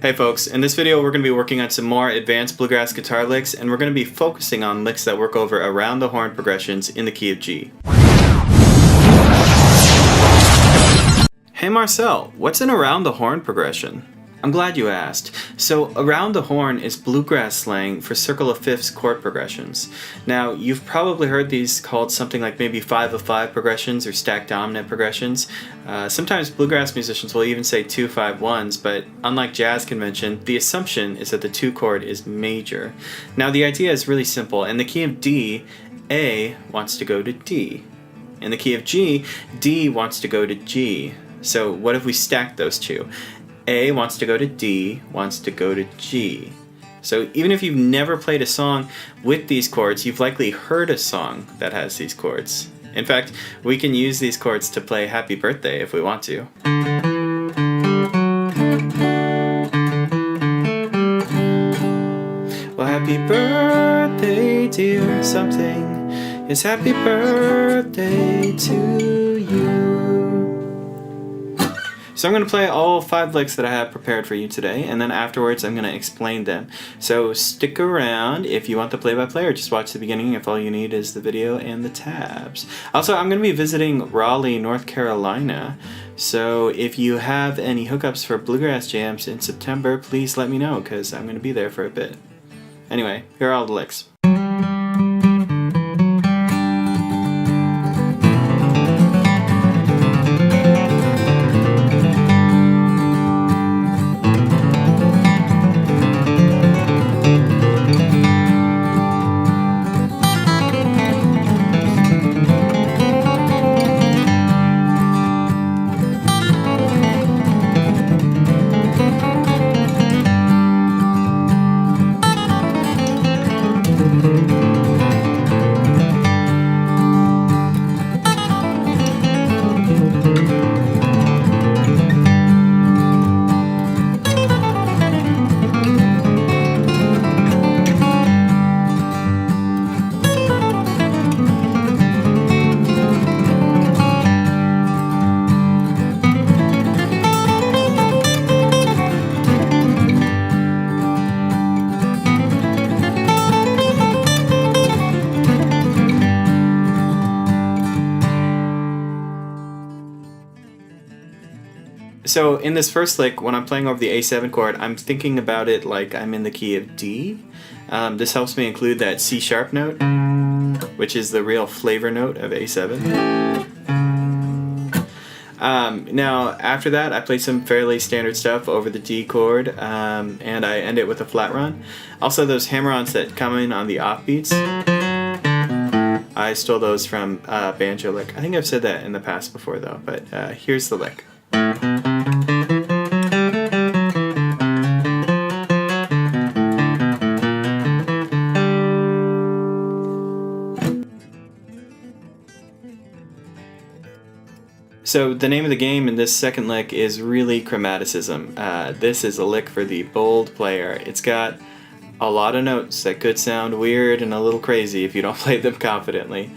Hey folks, in this video we're going to be working on some more advanced bluegrass guitar licks, and we're going to be focusing on licks that work over around the horn progressions in the key of G. Hey Marcel, what's an around the horn progression? I'm glad you asked. So around the horn is bluegrass slang for circle of fifths chord progressions. Now you've probably heard these called something like maybe 5 of 5 progressions or stacked dominant progressions. Sometimes bluegrass musicians will even say 2-5-1s, but unlike jazz convention, the assumption is that the 2 chord is major. Now the idea is really simple. In the key of D, A wants to go to D. In the key of G, D wants to go to G. So what if we stack those two? A wants to go to D, wants to go to G. So even if you've never played a song with these chords, you've likely heard a song that has these chords. In fact, we can use these chords to play Happy Birthday if we want to. Well, happy birthday, dear something. It's happy birthday to you. So I'm going to play all 5 licks that I have prepared for you today, and then afterwards I'm going to explain them. So stick around if you want the play-by-play, or just watch the beginning if all you need is the video and the tabs. Also, I'm going to be visiting Raleigh, North Carolina, so if you have any hookups for bluegrass jams in September, please let me know, because I'm going to be there for a bit. Anyway, here are all the licks. So in this first lick, when I'm playing over the A7 chord, I'm thinking about it like I'm in the key of D. This helps me include that C sharp note, which is the real flavor note of A7. Now after that, I play some fairly standard stuff over the D chord, and I end it with a flat run. Also, those hammer-ons that come in on the offbeats, I stole those from Banjo Lick. I think I've said that in the past before though, but here's the lick. So the name of the game in this second lick is really chromaticism. This is a lick for the bold player. It's got a lot of notes that could sound weird and a little crazy if you don't play them confidently.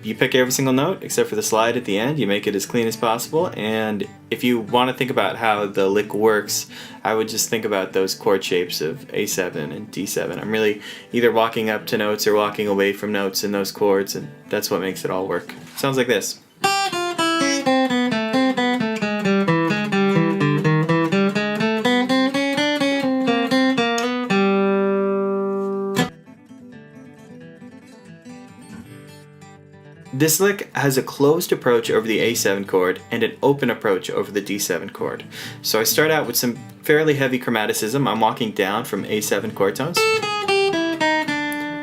You pick every single note except for the slide at the end. You make it as clean as possible, and if you want to think about how the lick works, I would just think about those chord shapes of A7 and D7. I'm really either walking up to notes or walking away from notes in those chords, and that's what makes it all work. Sounds like this. This lick has a closed approach over the A7 chord and an open approach over the D7 chord. So I start out with some fairly heavy chromaticism. I'm walking down from A7 chord tones.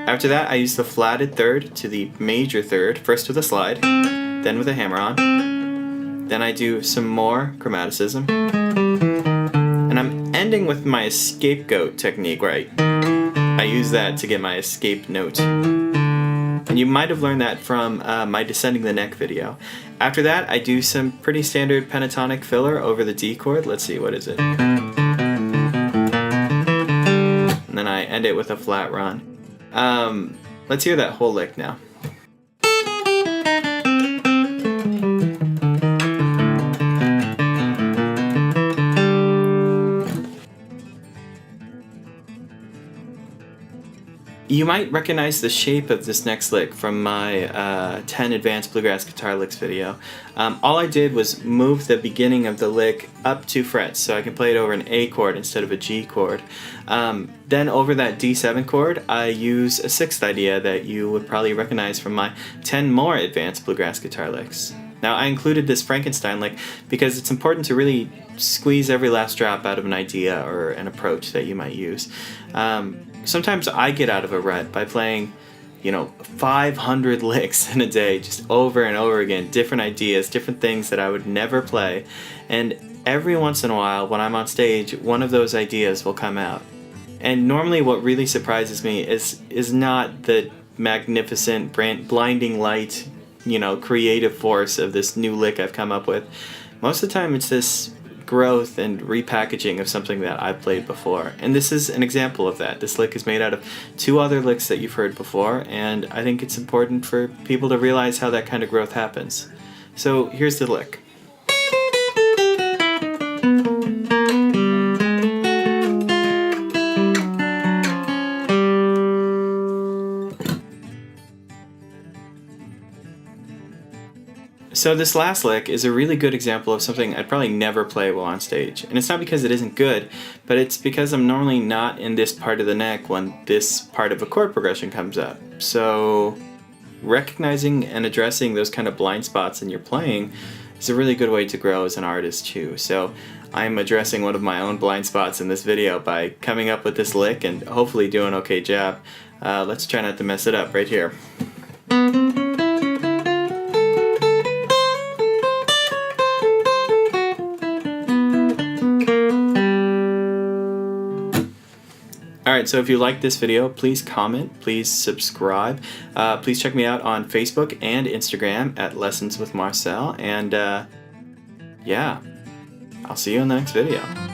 After that, I use the flatted third to the major third, first with a slide, then with a hammer-on. Then I do some more chromaticism. And I'm ending with my scapegoat technique, where I use that to get my escape note. And you might have learned that from my Descending the Neck video. After that, I do some pretty standard pentatonic filler over the D chord. Let's see, what is it? And then I end it with a flat run. Let's hear that whole lick now. You might recognize the shape of this next lick from my 10 Advanced Bluegrass Guitar Licks video. All I did was move the beginning of the lick up 2 frets so I can play it over an A chord instead of a G chord. Then over that D7 chord, I use a 6th idea that you would probably recognize from my 10 more Advanced Bluegrass Guitar Licks. Now, I included this Frankenstein lick because it's important to really squeeze every last drop out of an idea or an approach that you might use. Sometimes I get out of a rut by playing, 500 licks in a day, just over and over again, different ideas, different things that I would never play. And every once in a while, when I'm on stage, one of those ideas will come out. And normally what really surprises me is not the magnificent, blinding light, creative force of this new lick I've come up with. Most of the time it's this growth and repackaging of something that I've played before. And this is an example of that. This lick is made out of 2 other licks that you've heard before, and I think it's important for people to realize how that kind of growth happens. So here's the lick. So this last lick is a really good example of something I'd probably never play while on stage. And it's not because it isn't good, but it's because I'm normally not in this part of the neck when this part of a chord progression comes up. So recognizing and addressing those kind of blind spots in your playing is a really good way to grow as an artist too. So I'm addressing one of my own blind spots in this video by coming up with this lick and hopefully doing an okay job. Let's try not to mess it up right here. Alright, so if you like this video, please comment, please subscribe, please check me out on Facebook and Instagram at Lessons with Marcel, and yeah, I'll see you in the next video.